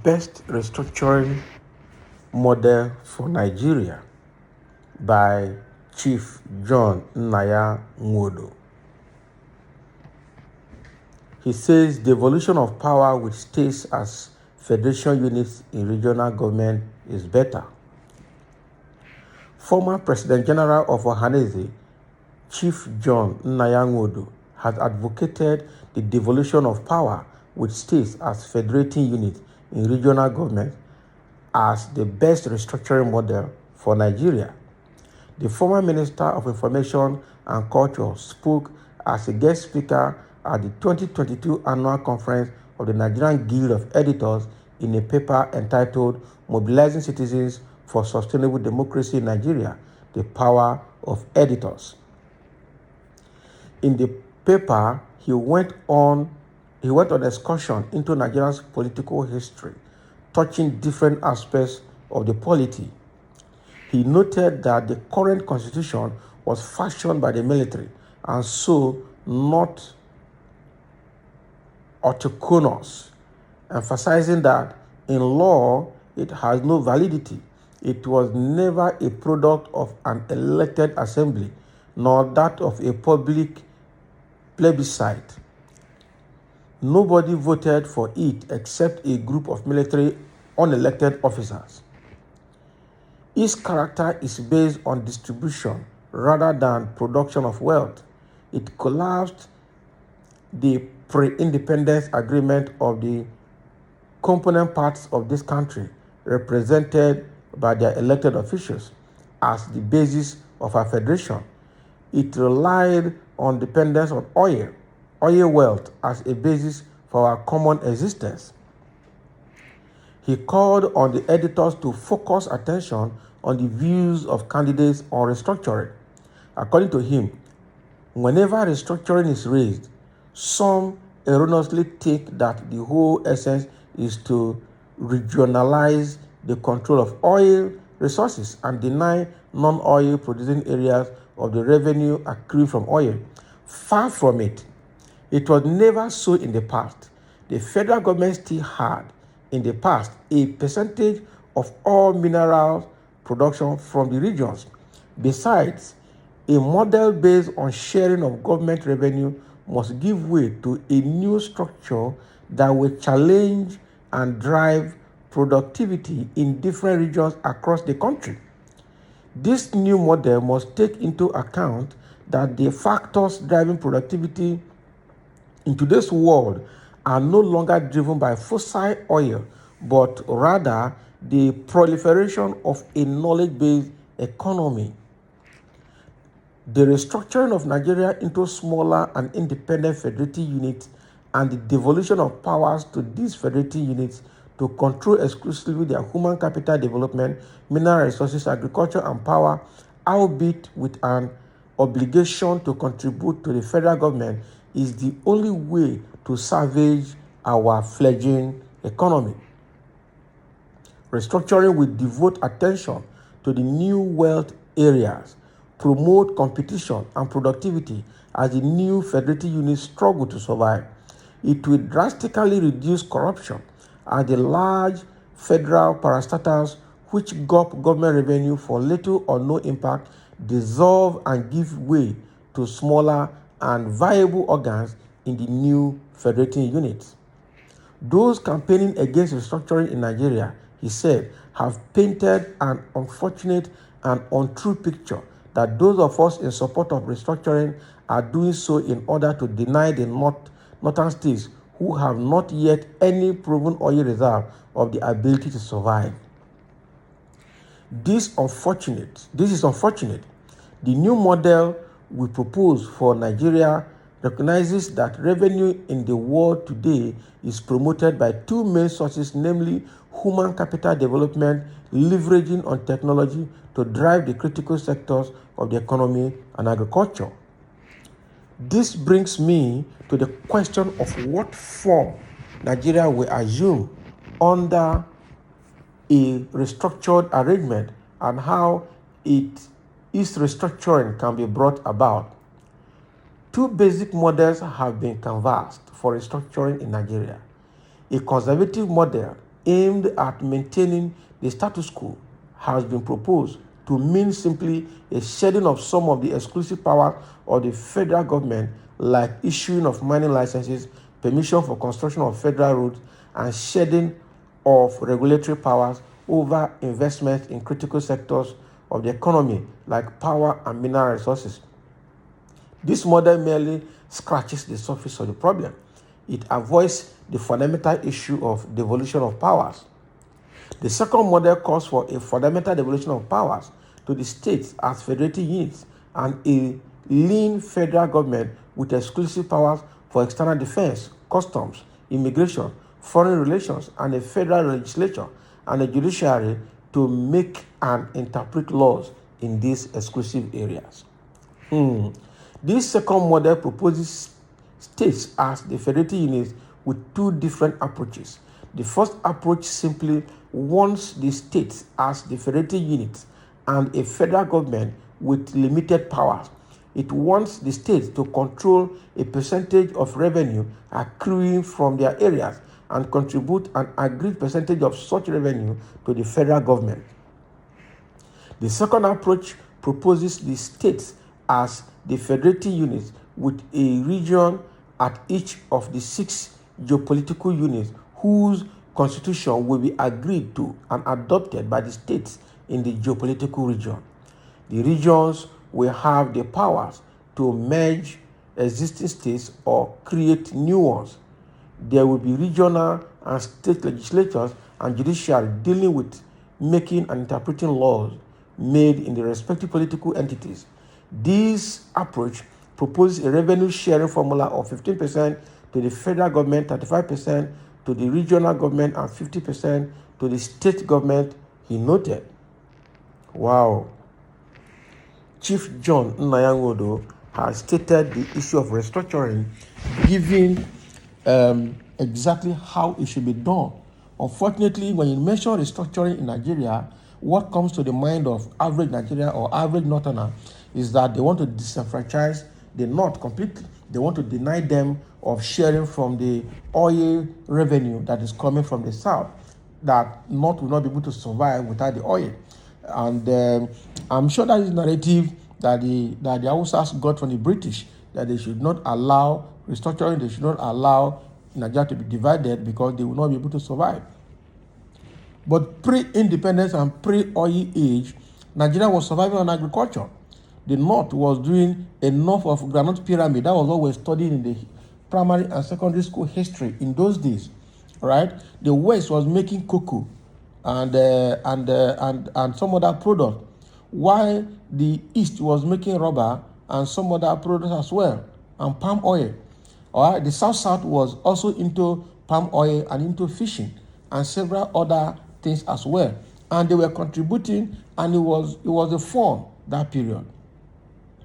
Best Restructuring Model for Nigeria by Chief John Nnia Nwodo. He says the evolution of power with states as federation units in regional government is better. Former President General of Ohanese, Chief John Nnia Nwodo, has advocated the devolution of power with states as federating units in regional government as the best restructuring model for Nigeria. The former Minister of Information and Culture spoke as a guest speaker at the 2022 annual conference of the Nigerian Guild of Editors in a paper entitled Mobilizing Citizens for Sustainable Democracy in Nigeria, the Power of Editors. In the paper, he went on excursion into Nigeria's political history, touching different aspects of the polity. He noted that the current constitution was fashioned by the military and so not autochthonous, emphasizing that in law it has no validity. It was never a product of an elected assembly, nor that of a public plebiscite. Nobody voted for it except a group of military unelected officers. Its character is based on distribution rather than production of wealth. It collapsed the pre-independence agreement of the component parts of this country, represented by their elected officials, as the basis of our federation. It relied on dependence on oil wealth as a basis for our common existence. He called on the editors to focus attention on the views of candidates on restructuring. According to him, whenever restructuring is raised, some erroneously take that the whole essence is to regionalize the control of oil resources and deny non-oil producing areas of the revenue accruing from oil. Far from it. It was never so in the past. The federal government still had, in the past, a percentage of all mineral production from the regions. Besides, a model based on sharing of government revenue must give way to a new structure that will challenge and drive productivity in different regions across the country. This new model must take into account that the factors driving productivity in today's world are no longer driven by fossil oil, but rather the proliferation of a knowledge-based economy. The restructuring of Nigeria into smaller and independent federating units and the devolution of powers to these federating units to control exclusively their human capital development, mineral resources, agriculture, and power, albeit with an obligation to contribute to the federal government, is the only way to salvage our fledgling economy. Restructuring will devote attention to the new wealth areas, promote competition and productivity as the new federating units struggle to survive. It will drastically reduce corruption as the large federal parastatals which gulp government revenue for little or no impact dissolve and give way to smaller and viable organs in the new federating units. Those campaigning against restructuring in Nigeria, he said, have painted an unfortunate and untrue picture that those of us in support of restructuring are doing so in order to deny the northern states who have not yet any proven oil reserve of the ability to survive. This is unfortunate. The new model we propose for Nigeria recognizes that revenue in the world today is promoted by two main sources, namely human capital development, leveraging on technology to drive the critical sectors of the economy and agriculture. This brings me to the question of what form Nigeria will assume under a restructured arrangement and how its restructuring can be brought about. Two basic models have been canvassed for restructuring in Nigeria. A conservative model aimed at maintaining the status quo has been proposed to mean simply a shedding of some of the exclusive powers of the federal government, like issuing of mining licenses, permission for construction of federal roads, and shedding of regulatory powers over investments in critical sectors of the economy, like power and mineral resources. This model merely scratches the surface of the problem. It avoids the fundamental issue of devolution of powers. The second model calls for a fundamental devolution of powers to the states as federated units and a lean federal government with exclusive powers for external defense, customs, immigration, foreign relations, and a federal legislature and a judiciary to make and interpret laws in these exclusive areas. This second model proposes states as the federated units with two different approaches. The first approach simply wants the states as the federated units and a federal government with limited powers. It wants the states to control a percentage of revenue accruing from their areas and contribute an agreed percentage of such revenue to the federal government. The second approach proposes the states as the federated units with a region at each of the 6 geopolitical units whose constitution will be agreed to and adopted by the states in the geopolitical region. The regions will have the powers to merge existing states or create new ones. There will be regional and state legislatures and judiciary dealing with making and interpreting laws made in the respective political entities. This approach proposes a revenue sharing formula of 15% to the federal government, 35% to the regional government, and 50% to the state government, he noted. Wow. Chief John Nwodo has stated the issue of restructuring, giving exactly how it should be done. Unfortunately, when you mention restructuring in Nigeria, what comes to the mind of average Nigeria or average Northerner is that they want to disenfranchise the North completely. They want to deny them of sharing from the oil revenue that is coming from the South, that North will not be able to survive without the oil. And I'm sure that is narrative that the Hausas got from the British, that they should not allow restructuring, they should not allow Nigeria to be divided because they will not be able to survive. But pre-independence and pre-oil age, Nigeria was surviving on agriculture. The North was doing enough of granite pyramid. That was what we studied in the primary and secondary school history in those days, right? The West was making cocoa and some other product, while the East was making rubber and some other products as well, and palm oil. All right, the South was also into palm oil and into fishing and several other things as well, and they were contributing, and it was a fun that period.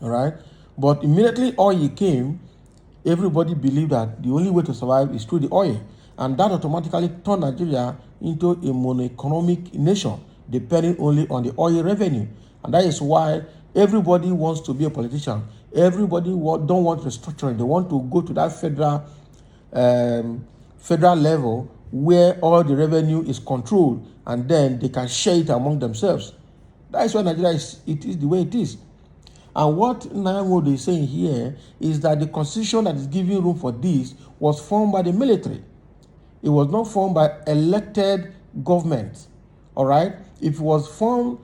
All right, but immediately oil came, everybody believed that the only way to survive is through the oil, and that automatically turned Nigeria into a mono-economic nation, depending only on the oil revenue. And that is why everybody wants to be a politician. Everybody don't want restructuring. They want to go to that federal level where all the revenue is controlled, and then they can share it among themselves. That is why Nigeria is the way it is. And what Nwodo is saying here is that the constitution that is giving room for this was formed by the military. It was not formed by elected government. All right? If it was formed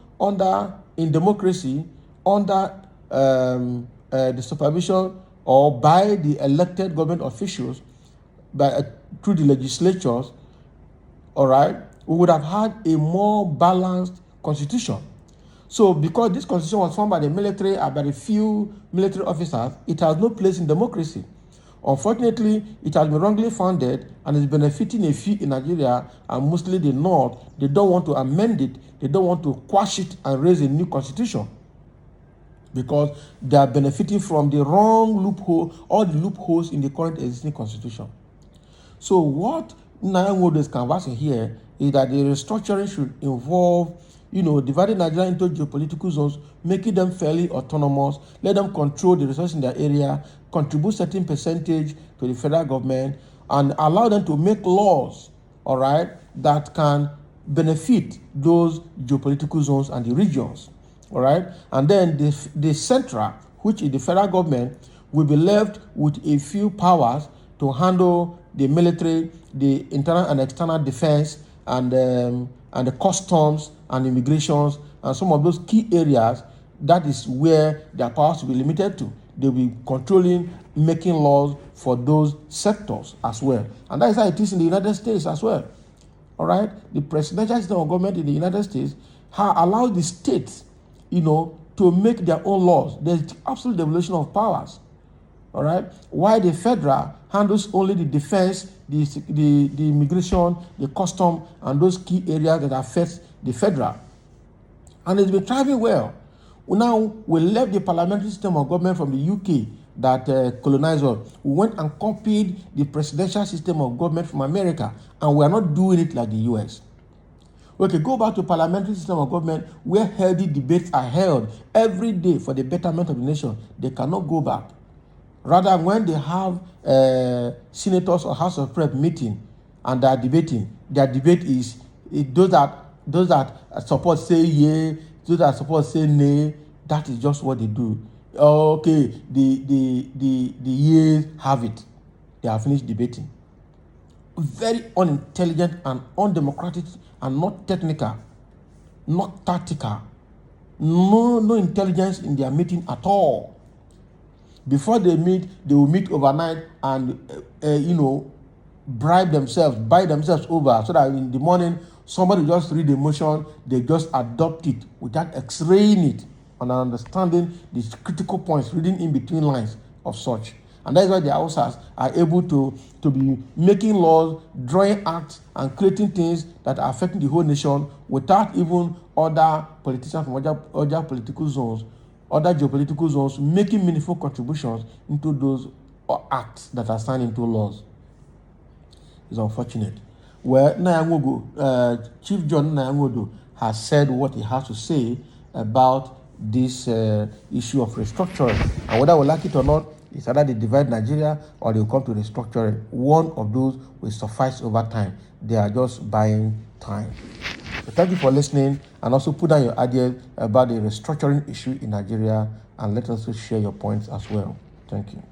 in democracy, under the supervision or by the elected government officials, through the legislatures, all right, we would have had a more balanced constitution. So because this constitution was formed by the military and by a few military officers, it has no place in democracy. Unfortunately, it has been wrongly founded and is benefiting a few in Nigeria, and mostly the North. They don't want to amend it. They don't want to quash it and raise a new constitution, because they are benefiting from the wrong loophole, all the loopholes in the current existing constitution. So what Nwodo is canvassing here is that the restructuring should involve dividing Nigeria into geopolitical zones, making them fairly autonomous, let them control the resources in their area, contribute certain percentage to the federal government, and allow them to make laws, all right, that can benefit those geopolitical zones and the regions, all right. And then the central, which is the federal government, will be left with a few powers to handle the military, the internal and external defense, and the customs and immigrations, and some of those key areas. That is where their powers will be limited to. They will be controlling, making laws for those sectors as well. And that is how it is in the United States as well. All right? The presidential system of government in the United States allows the states, to make their own laws. There's absolute devolution of powers. All right? While the federal handles only the defense, the immigration, the custom, and those key areas that affect the federal. And it's been thriving well. Now, we left the parliamentary system of government from the UK that colonized us. We went and copied the presidential system of government from America, and we are not doing it like the US. Okay, go back to parliamentary system of government where healthy debates are held every day for the betterment of the nation. They cannot go back. Rather, when they have senators or House of Rep meeting and they are debating, their debate is those that support say yay, those that support say nay. That is just what they do. Okay, the yeas have it. They have finished debating. Very unintelligent and undemocratic and not technical, not tactical. No intelligence in their meeting at all. Before they meet, they will meet overnight and buy themselves over, so that in the morning somebody just read the motion, they just adopt it without x-raying it and understanding the critical points, reading in between lines of such. And that's why the Hausas are able to be making laws, drawing acts, and creating things that are affecting the whole nation without even other politicians from other political zones, other geopolitical zones, making meaningful contributions into those acts that are signed into laws. It's unfortunate. Well, Chief John Nwodo has said what he has to say about this issue of restructuring. And whether we like it or not, it's either they divide Nigeria or they will come to restructuring. One of those will suffice over time. They are just buying time. So thank you for listening, and also put down your ideas about the restructuring issue in Nigeria, and let us share your points as well. Thank you.